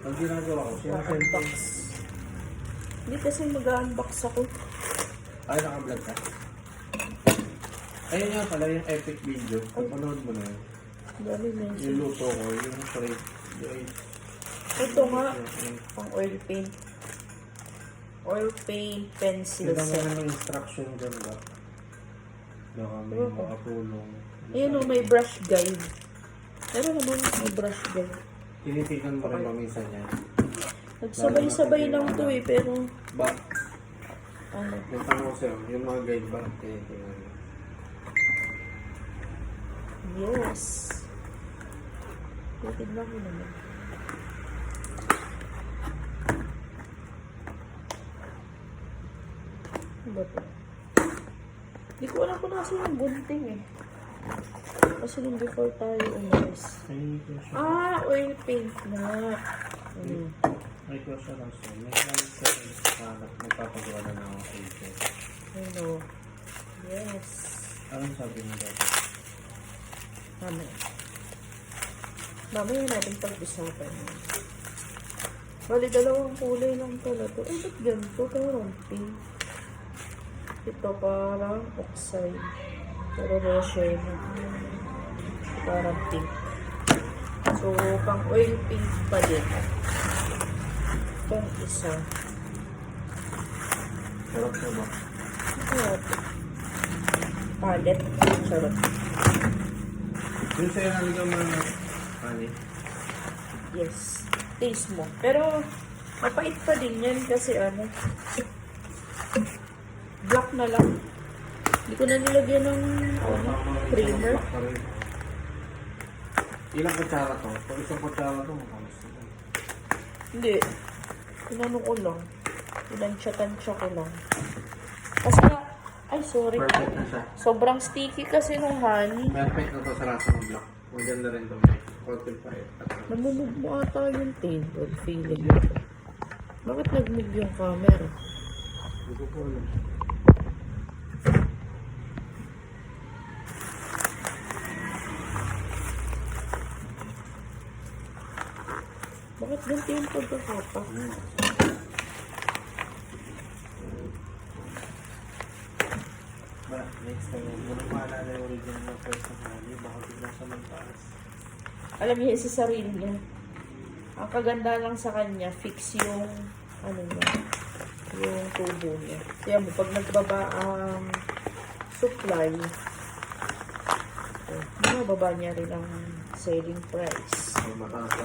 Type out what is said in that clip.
Ang ginagawa ko, unbox. Hindi kasi mag-unbox ako. Ay, naka-vlog ka? Ayun nga pala yung epic video. Panood mo na yun. Dali na yun. Yung luto ko, yung straight. Ito nga, pang oil paint. Oil paint pencil Sila set. naman yung instruction dyan ba? Baka may makatulong. Ayun o, may brush guide. Pero naman may brush guide. Tinitignan mo rin paminsan yan. Nagsabay-sabay lang to eh, pero Ba? ano? Yung tanong ko sa'yo, yung mga guide ba? Tinitignan mo. Yes. Titignan ko naman. Ano ba ito? Hindi ko alam kung nasa yung bunting eh. Kasi nung before tayo umalis. Ay, ko siya. Ah, oil paint na. May ko siya lang siya. May lang siya sa magpapagawa na ako sa ito. Ano? Yes. Anong sabi mo dito? Mamaya. Mamaya natin pag-usapan. Bali, dalawang kulay lang pala to. Eh, ba't ganito? Parang pink. Ito parang oxide. Pero rosher na. Parang pink. So, pang oil pink pa din. Itong isa. Sarap siya ba? Sarap. Palette. Sarap. Yung sa'yo naligaw mo na honey. Yes. Taste mo. Pero, mapait pa din yan kasi ano. Black na lang. Hindi ko na nilagyan ng creamer. Ilang kutsara to? Pag isang kutsara to, makamas na. Hindi. Inano ko lang. Inansya-tansya ko lang. Kasi nga, ay sorry. Perfect na siya. Sobrang sticky kasi nung honey. Perfect na to sa lasa ng block. Maganda rin to. Konting pa eh. Namumog mo ata yung table. Feeling ko. Bakit nagmug yung camera? Hindi ko po alam. Bakit ganito yung pagkakapa? Ba, next time, huwag mo na maalala yung original na first ng honey. Baka biglang siya magtaas. Alam niya sa sarili niya. Ang kaganda lang sa kanya, fix yung ano niya, yung tubo niya. Kaya mo, pag nagbaba ang supply, baba niya rin ang selling price. Mataas